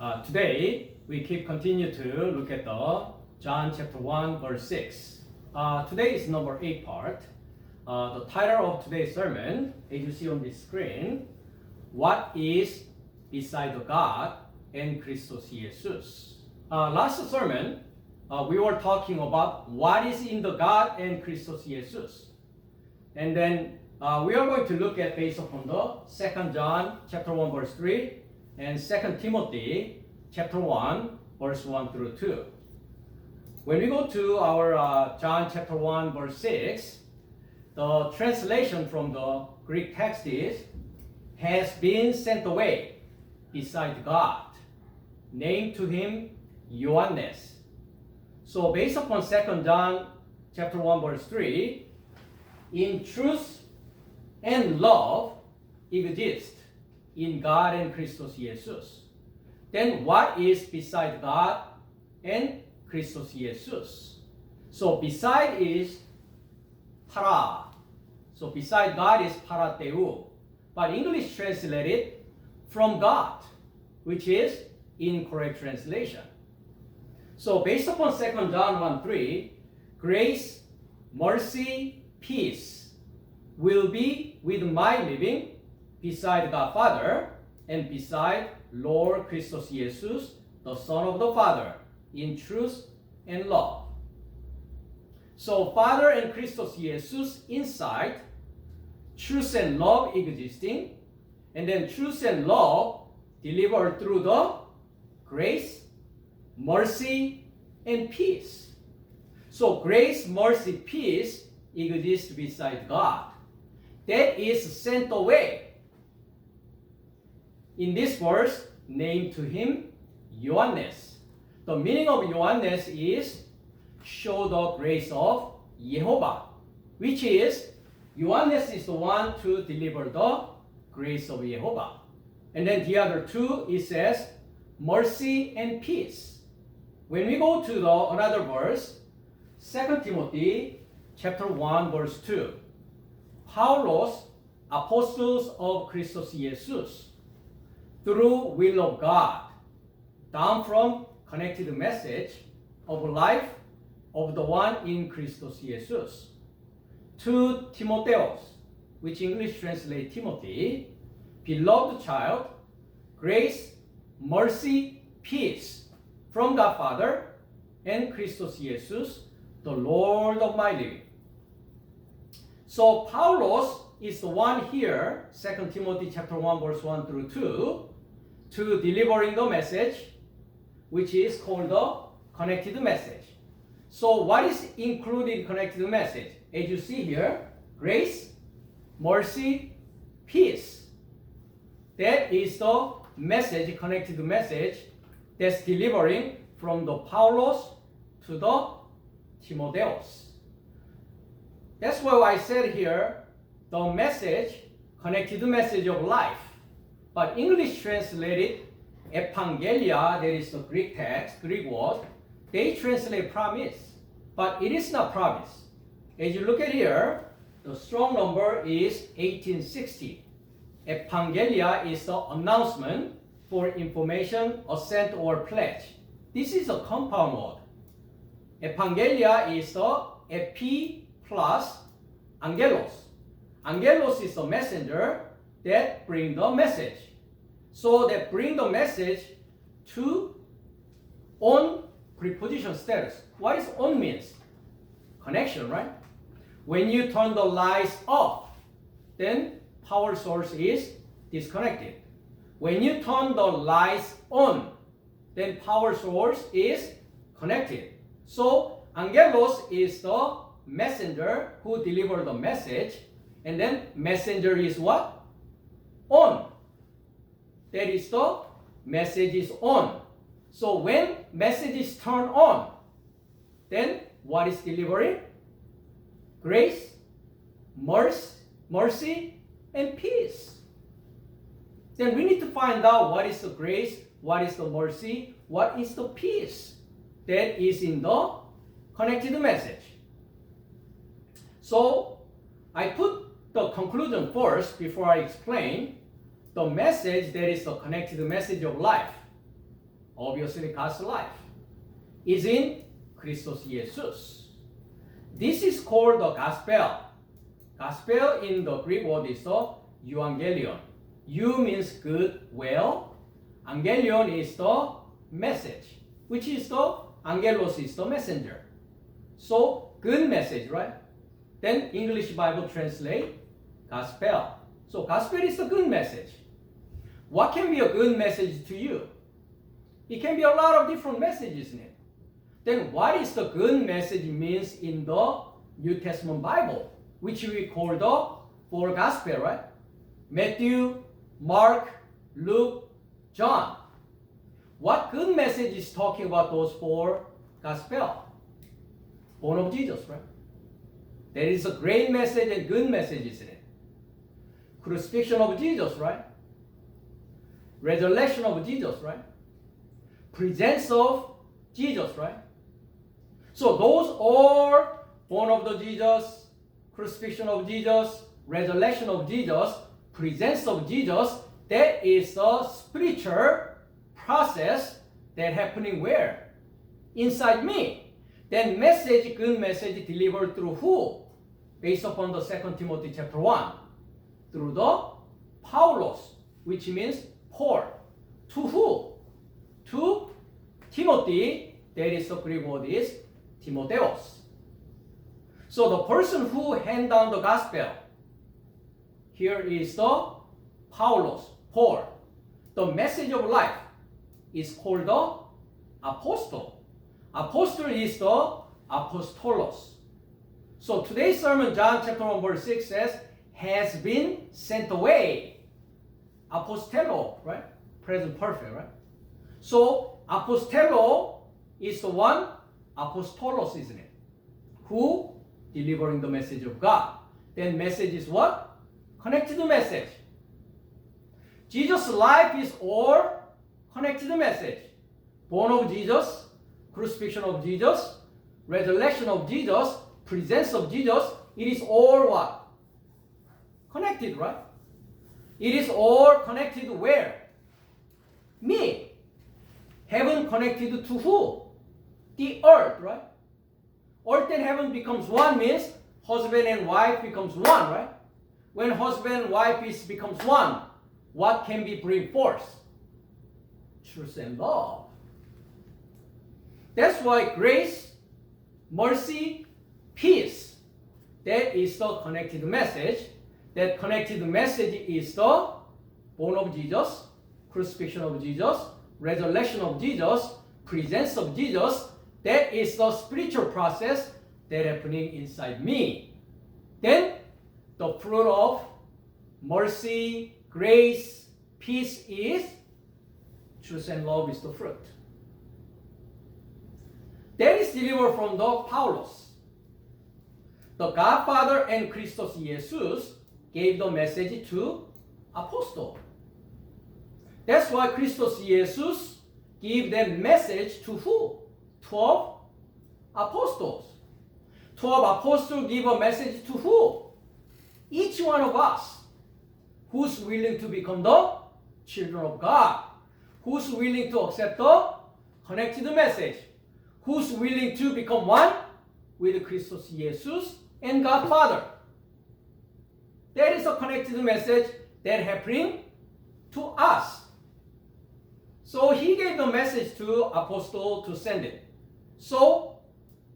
Today, we continue to look at the John chapter 1, verse 6. Today is number 8 part. The title of today's sermon, as you see on the screen, What is beside God and Christos Iesous? Last sermon, we were talking about what is in the God and Christos Iesous. And then we are going to look at based upon the 2 John chapter 1 verse 3 and 2 Timothy chapter 1 verse 1 through 2. When we go to our John chapter 1 verse 6, the translation from the Greek text is, has been sent away beside God, named to him Ioannes. So based upon 2 John chapter 1 verse 3, in truth and love exist in God and Christos Iesous. Then what is beside God and Christos Iesous? So beside is para. So beside God is parateu. But English translated from God, which is incorrect translation. So based upon 2 John 1:3, grace, mercy, peace will be with my living beside God Father and beside Lord Christos Iesous, the Son of the Father, in truth and love. So Father and Christos Iesous inside, truth and love existing, and then truth and love delivered through the grace, mercy, and peace. So grace, mercy, peace exists beside God. That is sent away. In this verse, named to him Ioannes. The meaning of Ioannes is show the grace of Jehovah, which is Ioannes is the one to deliver the grace of Jehovah. And then the other two, it says mercy and peace. When we go to the another verse, 2 Timothy chapter 1 verse 2, Paulos, apostles of Christos Iesous, through will of God, down from connected message of life of the one in Christos Iesous, to Timotheus, which English translate Timothy, beloved child, grace, mercy, peace from God Father and Christos Iesous, the Lord of my living. So Paulos is the one here, 2 Timothy chapter 1 verse 1 through 2, to delivering the message, which is called the connected message. So what is included in connected message? As you see here, grace, mercy, peace. That is the message, connected message, that's delivering from the Paulos to the Timotheus. That's why I said here, the message, connected message of life. But English translated evangelia, that is the Greek text, Greek word, they translate promise. But it is not promise. As you look at here, the strong number is 1860. Evangelia is the announcement for information, assent, or pledge. This is a compound word. Evangelia is the epi plus angelos. Angelos is the messenger that bring the message. So that bring the message to on preposition status. What is on means? Connection, right? When you turn the lights off, then power source is disconnected. When you turn the lights on, then power source is connected. So angelos is the messenger who deliver the message, and then messenger is what? On. That is the message is on. So when message is turned on, then what is delivering? Grace, mercy, and peace. Then we need to find out what is the grace, what is the mercy, what is the peace that is in the connected message. So I put the conclusion first before I explain the message that is the connected message of life. obviously God's life, is in Christos Iesous. This is called the gospel. Gospel in the Greek word is the euangelion. Eu means good, well. Angelion is the message, which is the angelos is the messenger. So good message, right? Then English Bible translate gospel. So gospel is the good message. What can be a good message to you? It can be a lot of different messages in it. Then what is the good message means in the New Testament Bible, which we call the four gospel, right? Matthew, Mark, Luke, John. What good message is talking about those four gospel? Born of Jesus, right? There is a great message and good message, isn't it? Crucifixion of Jesus, right? Resurrection of Jesus, right? Presence of Jesus, right? So those are born of the Jesus, crucifixion of Jesus, resurrection of Jesus, presence of Jesus. That is a spiritual process that happening where? Inside me. Then message, good message delivered through who? Based upon the 2 Timothy chapter 1. Through the Paulos, which means Paul. To who? To Timothy. That is the Greek word is Timotheos. So the person who hand down the gospel, here is the Paulos, Paul. The message of life is called the apostle. Apostle is the apostolos. So today's sermon, John chapter 1 verse 6 says, has been sent away. Apostello, right? Present perfect, right? So apostello is the one, apostolos, isn't it? Who? Delivering the message of God. Then message is what? Connected message. Jesus' life is all connected message. Born of Jesus, crucifixion of Jesus, resurrection of Jesus, presence of Jesus, it is all what? Connected, right? It is all connected where? Me. Heaven connected to who? The earth, right? Earth and heaven becomes one means husband and wife becomes one, right? When husband and wife becomes one, what can be bring forth? Truth and love. That's why grace, mercy, peace, that is the connected message. That connected message is the born of Jesus, crucifixion of Jesus, resurrection of Jesus, presence of Jesus. That is the spiritual process that happening inside me. Then the fruit of mercy, grace, peace is truth and love is the fruit. That is delivered from the Paulos. The Godfather and Christos Iesous gave the message to apostle. That's why Christos Iesous gave them message to who? 12 apostles. 12 apostles give a message to who? Each one of us who's willing to become the children of God, who's willing to accept the connected message, who's willing to become one with Christos Iesous and God Father. That is a connected message that happening to us. So he gave the message to apostle to send it. So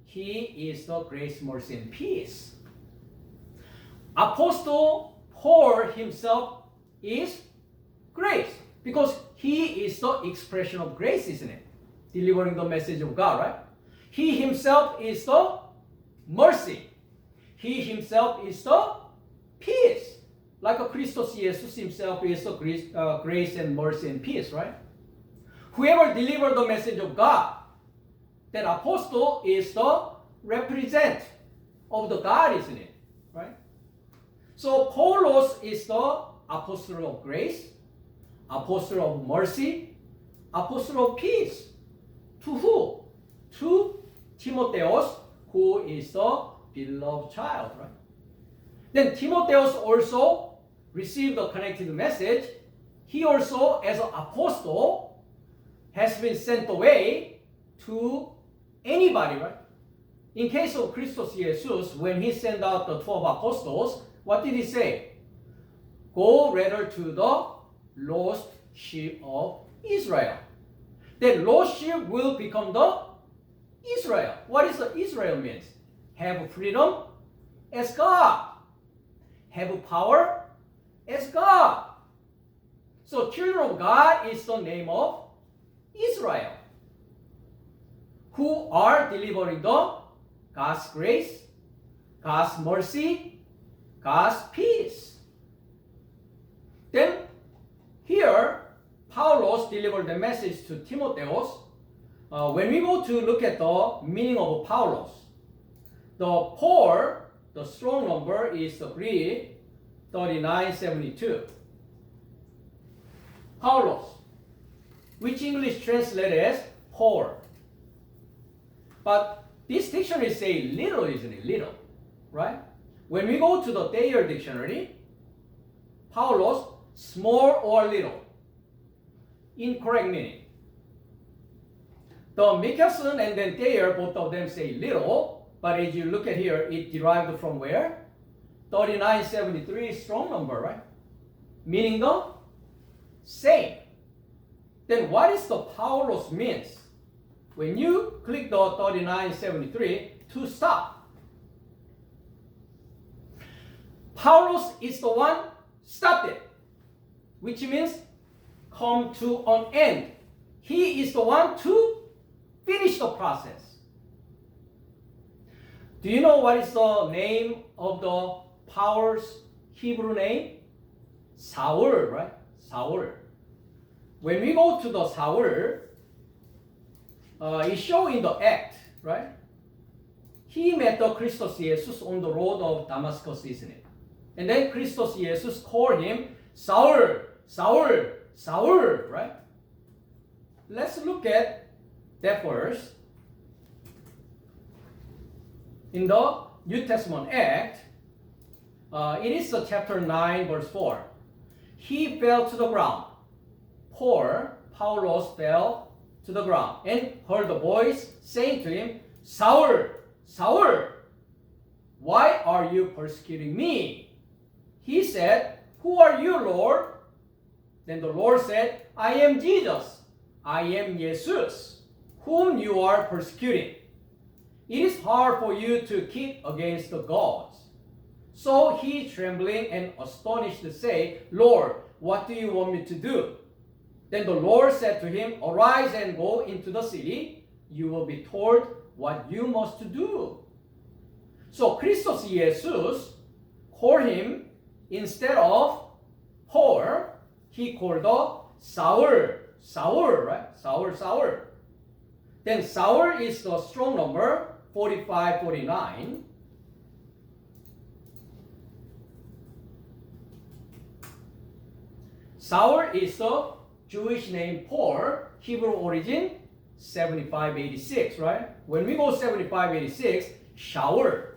he is the grace, mercy, and peace. Apostle Paul himself is grace because he is the expression of grace, isn't it? Delivering the message of God, right? He himself is the mercy. He himself is the peace. Like a Christos Iesous himself is the grace and mercy and peace, right? Whoever delivered the message of God, that apostle is the represent of the God, isn't it? Right? So Paulos is the apostle of grace, apostle of mercy, apostle of peace. To who? To Timotheos, who is the beloved child, right? Then Timotheos also received the connected message. He also, as an apostle, has been sent away to anybody, right? In case of Christos Iesous, when he sent out the 12 apostles, what did he say? Go rather to the lost sheep of Israel. The lost sheep will become the Israel. What is the Israel means? Have freedom as God. Have power as God. So children of God is the name of Israel, who are delivering the God's grace, God's mercy, God's peace. Then here, Paulos delivered the message to Timotheus. When we go to look at the meaning of Paulos, the Paul, the strong number is the Greek 3972. Paulos, which English translated as Paul. But this dictionary say little, isn't it? Little, right? When we go to the Thayer dictionary, Paulos, small or little. Incorrect meaning. The Mickelson and then Thayer, both of them say little, but as you look at here, it derived from where? 3973 strong number, right? Meaning the same. Then what is the Paulos means? When you click the 3973 to stop, Paulos is the one stopped it, which means come to an end. He is the one to finish the process. Do you know what is the name of the Paul's Hebrew name? Saul, right? Saul. When we go to the Saul, it's shown in the act, right? He met the Christos Iesous on the road of Damascus, isn't it? And then Christos Iesous called him Saul, Saul, Saul, right? Let's look at that verse. In the New Testament Act, it is chapter 9, verse 4. He fell to the ground. Paulos fell to the ground and heard a voice saying to him, Saul, Saul, why are you persecuting me? He said, who are you, Lord? Then the Lord said, I am Jesus. I am Iesous, whom you are persecuting. It is hard for you to kick against the gods. So he, trembling and astonished, said, Lord, what do you want me to do? Then the Lord said to him, arise and go into the city. You will be told what you must do. So Christos Iesous called him, instead of Paul, he called the Saul. Saul, right? Saul, Saul. Then Saul is the strong number 4549. Saul is the Jewish name Paul, Hebrew origin 7586, right? When we go 7586, shower.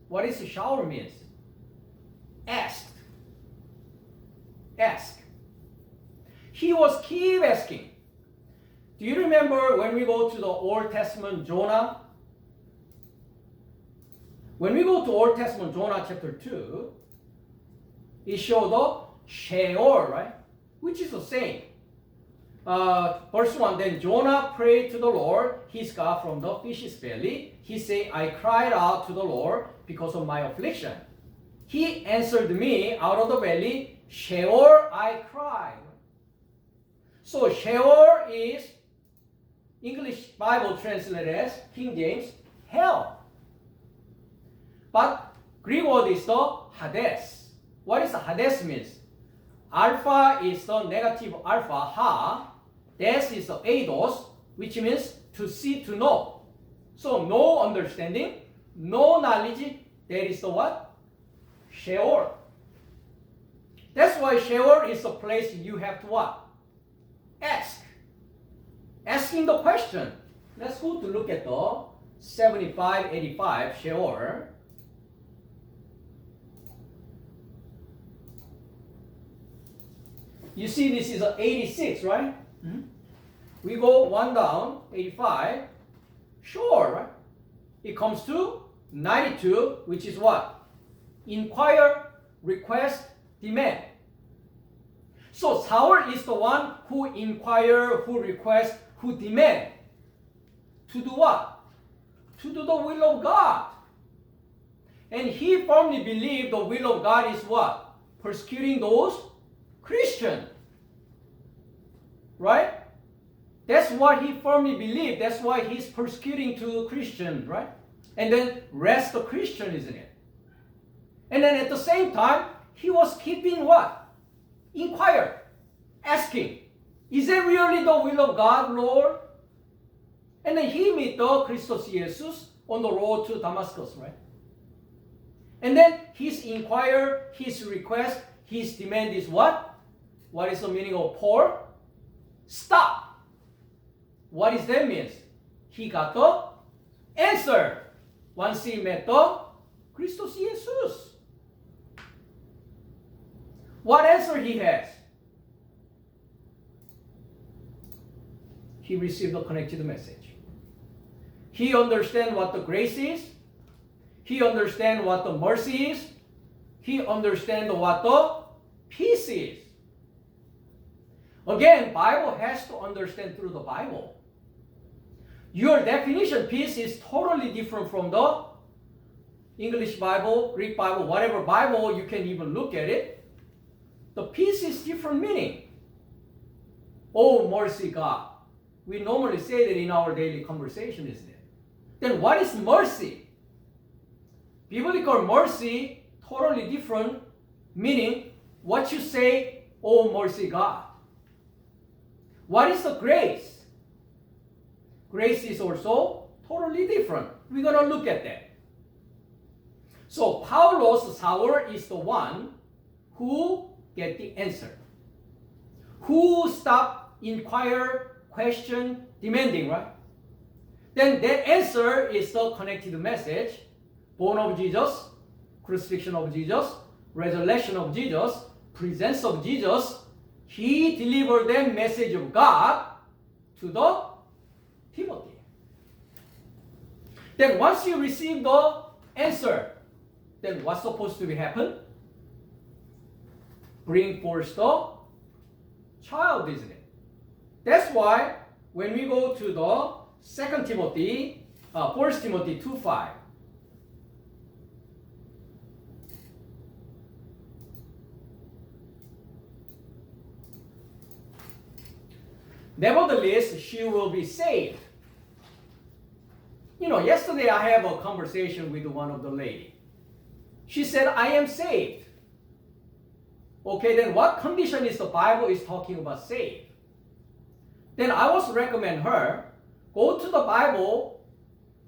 What is shower means? Asked. Ask. He was keep asking. Do you remember when we go to the Old Testament Jonah? When we go to Old Testament Jonah chapter 2, it shows the Sheol, right? Which is the same. Verse 1, then Jonah prayed to the Lord, his God, from the fish's belly. He said, I cried out to the Lord because of my affliction. He answered me out of the belly, Sheol I cried. So Sheol is English Bible translated as King James, hell. But Greek word is the Hades. What is the Hades means? Alpha is the negative alpha, ha. Des is the eidos, which means to see, to know. So no understanding, no knowledge, that is the what? Sheol. That's why Sheol is the place you have to what? Ask. Asking the question. Let's go to look at the 7585 Sheol. You see this is a 86, right? we go one down, 85. Sure, right? It comes to 92, which is what? Inquire, request, demand. So Saul is the one who inquire, who request, who demand. To do what? To do the will of God. And he firmly believed the will of God is what? Persecuting those Christians. Right? That's what he firmly believed. That's why he's persecuting to Christians, right? And then rest the Christian, isn't it? And then at the same time, he was keeping what? Inquire, asking, is it really the will of God, Lord? And then he met the Christos Iesous on the road to Damascus, right? And then his inquire, his request, his demand is what? What is the meaning of Paul? Stop. What does that mean? He got the answer once he met the Christos Iesous. What answer he has? He received a connected message. He understands what the grace is. He understands what the mercy is. He understands what the peace is. Again, Bible has to understand through the Bible. Your definition, peace, is totally different from the English Bible, Greek Bible, whatever Bible you can even look at it. The peace is different meaning. Oh, mercy, God. We normally say that in our daily conversation, isn't it? Then what is mercy? Biblical mercy, totally different meaning. What you say, oh, mercy, God. What is the grace? Grace is also totally different. We're going to look at that. So Saul is the one who get the answer. Who stop, inquire, question, demanding, right? Then that answer is the connected message. Born of Jesus, crucifixion of Jesus, resurrection of Jesus, presence of Jesus. He delivered the message of God to the Timothy. Then once you receive the answer, then what's supposed to happen? Bring forth the child, isn't it? That's why when we go to the 1 Timothy 2:5. Nevertheless, she will be saved. Yesterday I have a conversation with one of the lady. She said, I am saved. Okay, then what condition is the Bible is talking about saved? Then I was recommend her, go to the Bible,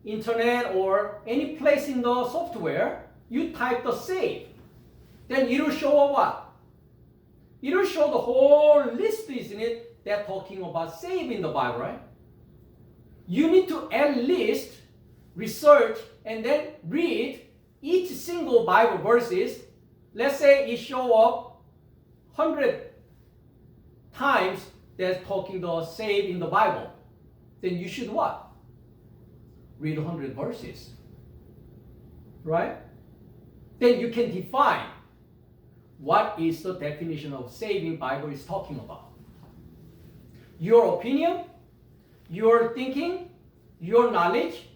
internet, or any place in the software, you type the save. Then it will show what? It will show the whole list, isn't it? They're talking about save in the Bible, right? You need to at least research and then read each single Bible verses. Let's say it show up 100 times that's talking the save in the Bible. Then you should what? Read 100 verses. Right? Then you can define what is the definition of saving Bible is talking about. Your opinion, your thinking, your knowledge,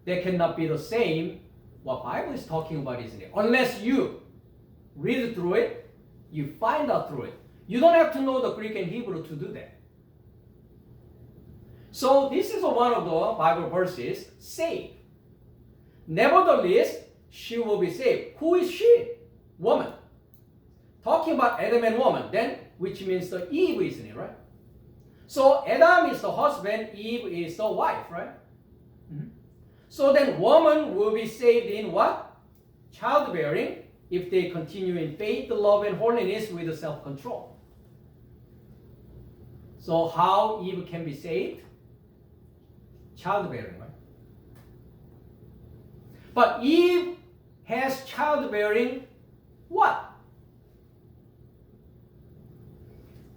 they cannot be the same what Bible is talking about, isn't it? Unless you read through it, you find out through it. You don't have to know the Greek and Hebrew to do that. So this is one of the Bible verses, saved. Nevertheless, she will be saved. Who is she? Woman. Talking about Adam and woman, then, which means the Eve, isn't it, right? So Adam is the husband, Eve is the wife, right? Mm-hmm. So then woman will be saved in what? Childbearing, if they continue in faith, love, and holiness with self-control. So how Eve can be saved? Childbearing, right? But Eve has childbearing what?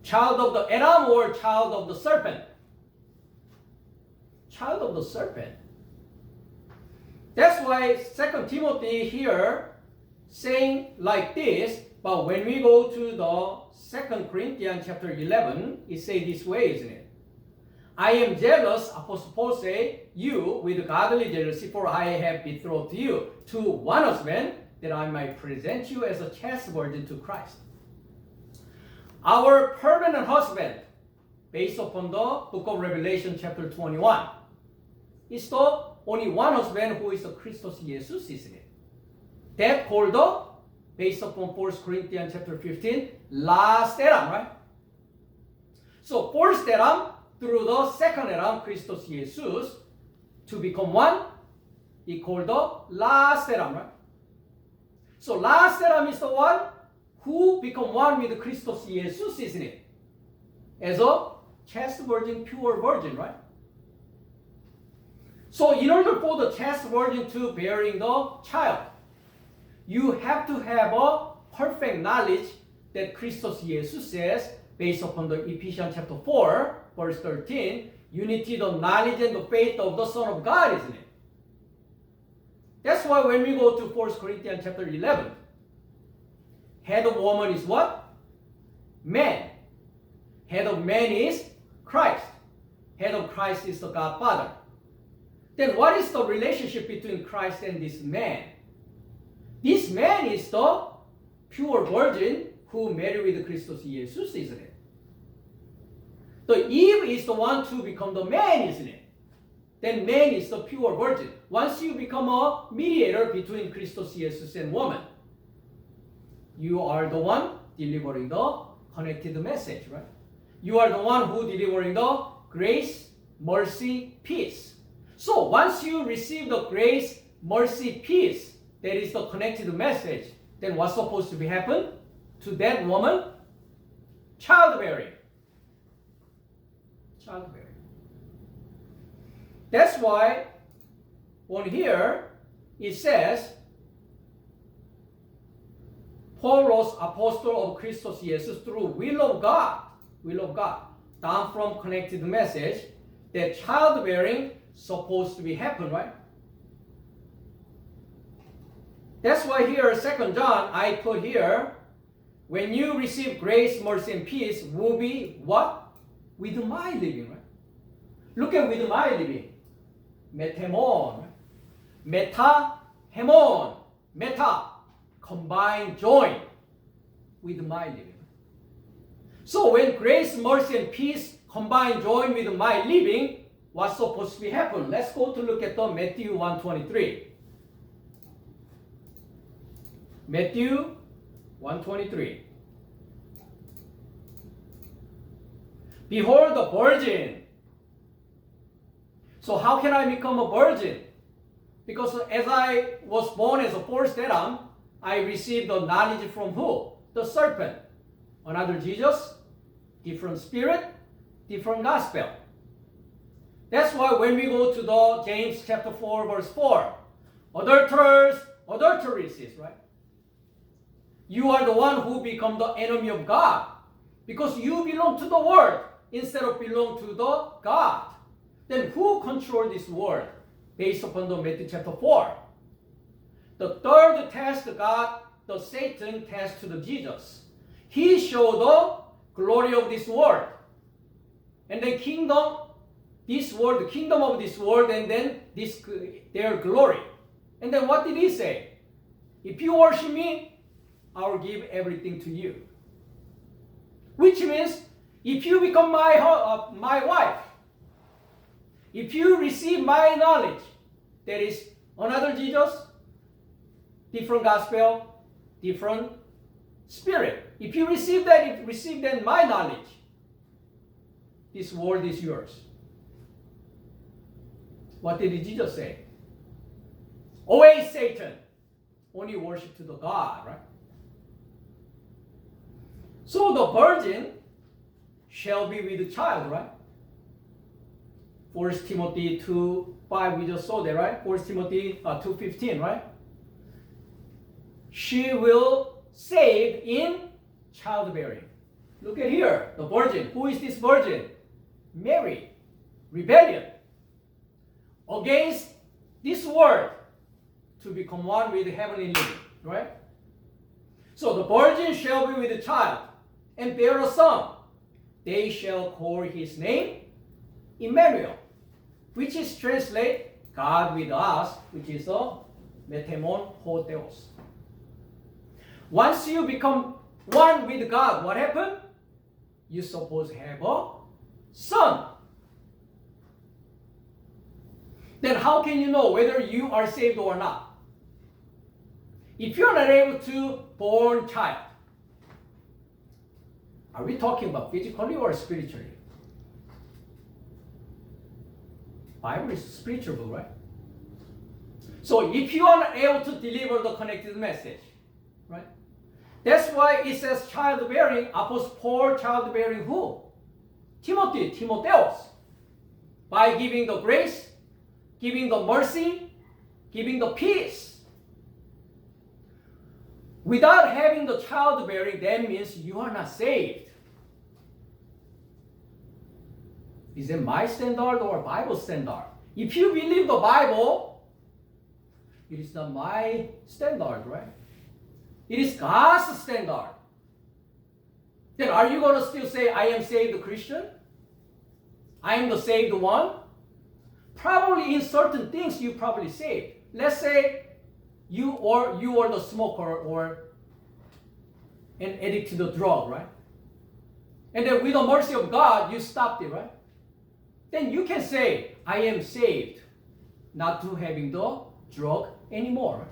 Child of the Adam or child of the serpent? Child of the serpent. That's why 2 Timothy here saying like this, but when we go to the 2 Corinthians chapter 11, it says this way, isn't it? I am jealous, Apostle Paul say, you with godly jealousy, for I have betrothed you to one husband, that I might present you as a chaste virgin to Christ. Our permanent husband, based upon the book of Revelation chapter 21, is the only one husband who is the Christos Iesous, isn't it? That called the, based upon 1 Corinthians chapter 15, last Adam, right? So first Adam, through the second Adam, Christos Iesous, to become one, he called the last Adam, right? So last Adam is the one who become one with Christos Iesous, isn't it? As a chaste virgin, pure virgin, right? So in order for the chaste virgin to bearing the child, you have to have a perfect knowledge that Christos Iesous says, based upon the Ephesians chapter 4, verse 13, you need the knowledge and the faith of the Son of God, isn't it? That's why when we go to 1 Corinthians chapter 11, head of woman is what? Man. Head of man is Christ. Head of Christ is the God Father. Then what is the relationship between Christ and this man? This man is the pure virgin who married with Christos Iesous, isn't it? The Eve is the one to become the man, isn't it? Then man is the pure virgin. Once you become a mediator between Christos Iesous and woman, you are the one delivering the connected message, right? You are the one who delivering the grace, mercy, peace. So once you receive the grace, mercy, peace, that is the connected message, then what's supposed to be happen to that woman? Childbearing. Childbearing. That's why on here it says, Paul was apostle of Christos Iesous through will of God, down from connected message that childbearing supposed to be happen, right? That's why here 2 John I put here, when you receive grace, mercy, and peace, will be what? With my living, right? Look at with my living. Metemon. Meta, hemon. Meta. Combine, join with my living. So when grace, mercy, and peace combine, join with my living, what's supposed to be happen? Let's go to look at the Matthew 1:23. Matthew 1:23. Behold the virgin. So how can I become a virgin? Because as I was born as a first Adam, I received the knowledge from who? The serpent. Another Jesus, different spirit, different gospel. That's why when we go to the James chapter 4 verse 4, adulterers, adulteresses, right? You are the one who become the enemy of God because you belong to the world instead of belong to the God. Then who control this world? Based upon the Matthew chapter 4. The third test God, the Satan test to the Jesus. He showed the glory of this world. And then kingdom, this world, the kingdom of this world, and then this their glory. And then what did he say? If you worship me, I will give everything to you. Which means, if you become my wife, if you receive my knowledge, there is another Jesus, different gospel, different spirit. If you receive that, if you receive then my knowledge, this world is yours. What did Jesus say? Away, Satan. Only worship to the God, right? So the virgin shall be with the child, right? 1 Timothy 2:5, we just saw that, right? 1 Timothy 2:15, right? She will save in childbearing. Look at here, the virgin. Who is this virgin? Mary. Rebellion. Against this world to become one with heavenly living. Right? So the virgin shall be with a child and bear a son. They shall call his name Emmanuel, which is translated God with us, which is the metemon ho theos. Once you become one with God, what happened? You suppose have a son. Then how can you know whether you are saved or not? If you are not able to born child, are we talking about physically or spiritually? Bible is spiritual, right? So if you are not able to deliver the connected message, right? That's why it says childbearing, Apostle Paul childbearing who? Timothy, Timotheus. By giving the grace, giving the mercy, giving the peace. Without having the childbearing, that means you are not saved. Is it my standard or Bible standard? If you believe the Bible, it is not my standard, right? It is God's standard. Then are you going to still say, I am saved Christian? I am the saved one? Probably in certain things you probably saved. Let's say you are the smoker or an addict to the drug, right? And then with the mercy of God, you stopped it, right? Then you can say, I am saved, not to having the drug anymore.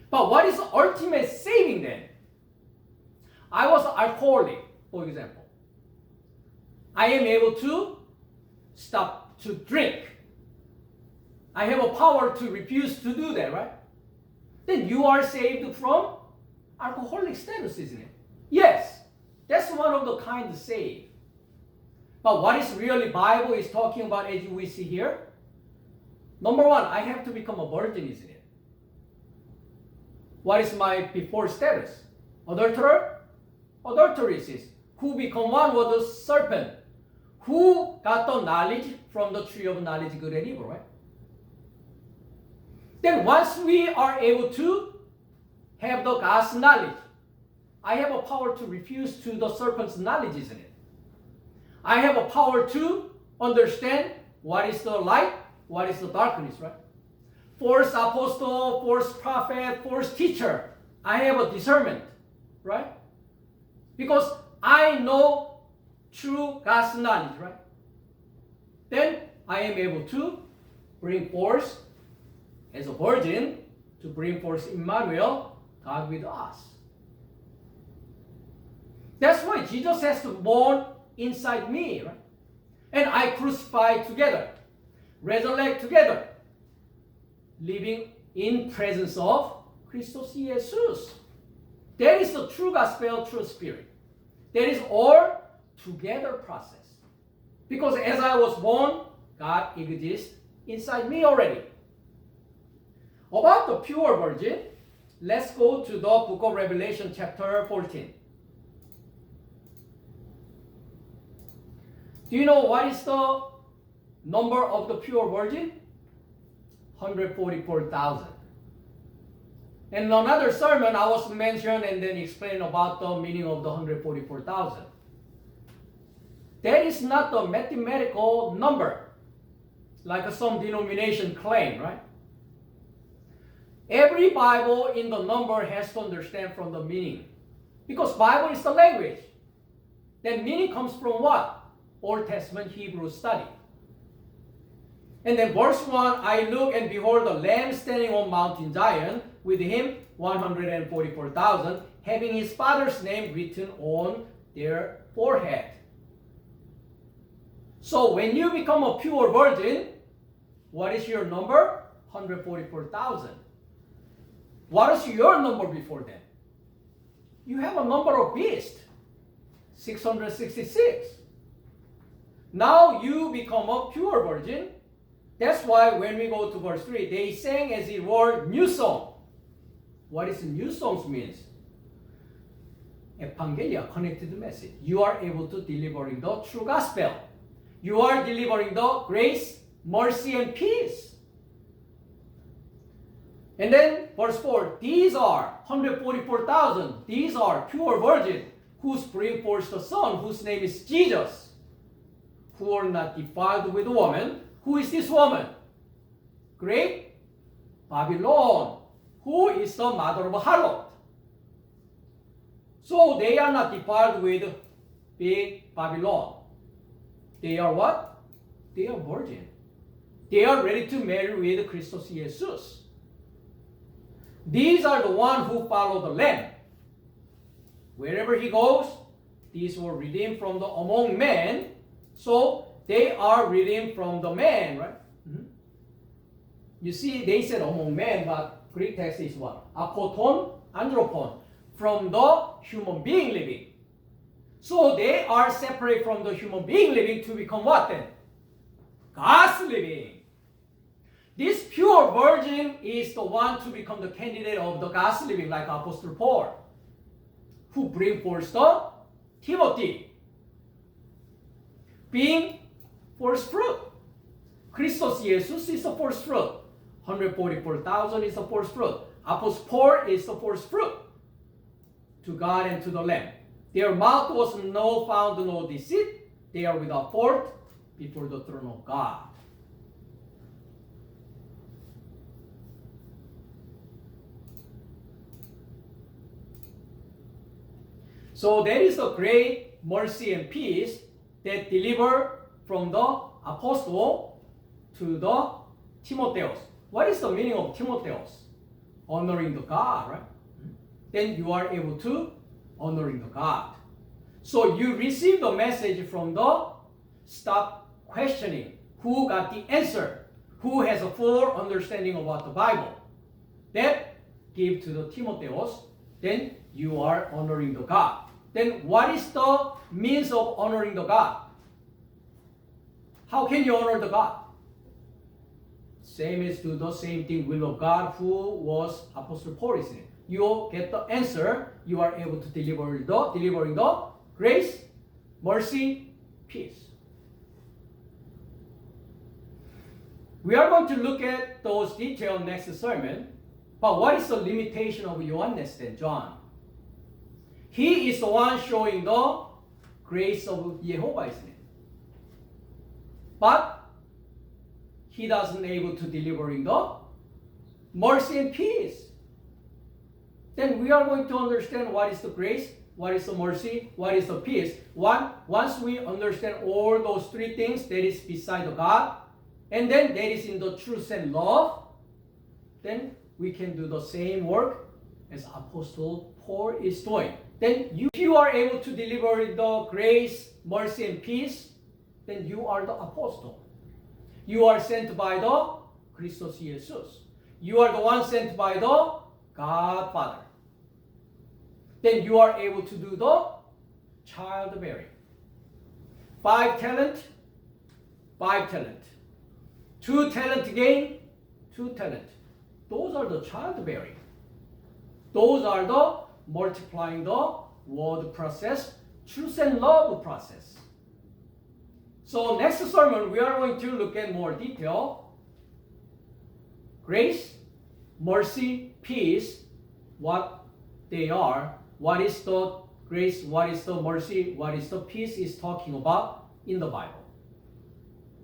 But what is the ultimate saving then? I was alcoholic, for example. I am able to stop to drink. I have a power to refuse to do that, right? Then you are saved from alcoholic status, isn't it? Yes, that's one of the kind of save. But what is really Bible is talking about as we see here? Number one, I have to become a virgin, isn't it? What is my before status? Adulterer? Adulteress is who become one with the serpent, who got the knowledge from the tree of knowledge, good and evil, right? Then once we are able to have the God's knowledge, I have a power to refuse to the serpent's knowledge, isn't it? I have a power to understand what is the light, what is the darkness, right? False apostle, false prophet, false teacher. I have a discernment, right? Because I know true God's knowledge, right? Then I am able to bring forth as a virgin, to bring forth Emmanuel, God with us. That's why Jesus has to born inside me, right? And I crucify together, resurrect together, living in presence of Christos Iesous. That is the true gospel, true spirit. That is all together process. Because as I was born, God exists inside me already. About the pure virgin, let's go to the book of Revelation chapter 14. Do you know what is the number of the pure virgin? 144,000. In another sermon, I was mentioned and then explain about the meaning of the 144,000. That is not the mathematical number, like some denomination claim, right? Every Bible in the number has to understand from the meaning. Because Bible is the language. Then meaning comes from what? Old Testament Hebrew study. And then verse 1, I look and behold the Lamb standing on Mountain Zion, with him 144,000, having his father's name written on their forehead. So when you become a pure virgin, what is your number? 144,000. What is your number before that? You have a number of beasts, 666. Now you become a pure virgin. That's why when we go to verse 3, they sang as it were new song. What is new songs means? evangelia, connected message. You are able to delivering the true gospel. You are delivering the grace, mercy, and peace. And then verse 4, these are 144,000. These are pure virgins who bring forth the Son, whose name is Jesus, who are not defiled with woman. Who is this woman? Great Babylon, who is the mother of harlot. So they are not defiled with big Babylon. They are what? They are virgin. They are ready to marry with Christos Iesous. These are the ones who follow the Lamb. Wherever he goes, these were redeemed from the among men. So they are redeemed from the man, right? You see, they said among men, but Greek text is what? Apoton, andropon, from the human being living. So they are separate from the human being living to become what then? God's living. This pure virgin is the one to become the candidate of the God's living, like Apostle Paul, who bring forth the Timothy, being first fruit. Christos Iesous is the first fruit. 144,000 is the first fruit. Apostle Paul is the first fruit to God and to the Lamb. Their mouth was found no deceit. They are without fault before the throne of God. So that is the great mercy and peace that deliver from the apostle to the Timotheus. What is the meaning of Timotheus? Honoring the God, right? Then you are able to honoring the God. So you receive the message from the stop questioning. Who got the answer? Who has a full understanding about the Bible? That give to the Timotheus. Then you are honoring the God. Then what is the means of honoring the God? How can you honor the God? Same as do the same thing will of God who was Apostle Paul is in. You get the answer, you are able to delivering the grace, mercy, peace. We are going to look at those details next sermon. But what is the limitation of Johannes then, John? He is the one showing the grace of Jehovah, isn't it? But he doesn't able to delivering the mercy and peace. Then we are going to understand what is the grace, what is the mercy, what is the peace. Once we understand all those three things that is beside the God, and then that is in the truth and love, then we can do the same work as Apostle Paul is doing. Then if you are able to deliver the grace, mercy, and peace, then you are the apostle. You are sent by the Christos Iesous. You are the one sent by the God Father. Then you are able to do the childbearing. 5 talent, 5 talent. 2 talent again, 2 talent. Those are the childbearing. Those are the multiplying the word process, truth and love process. So next sermon we are going to look at more detail. Grace, mercy, peace, what they are, what is the grace, what is the mercy, what is the peace is talking about in the Bible.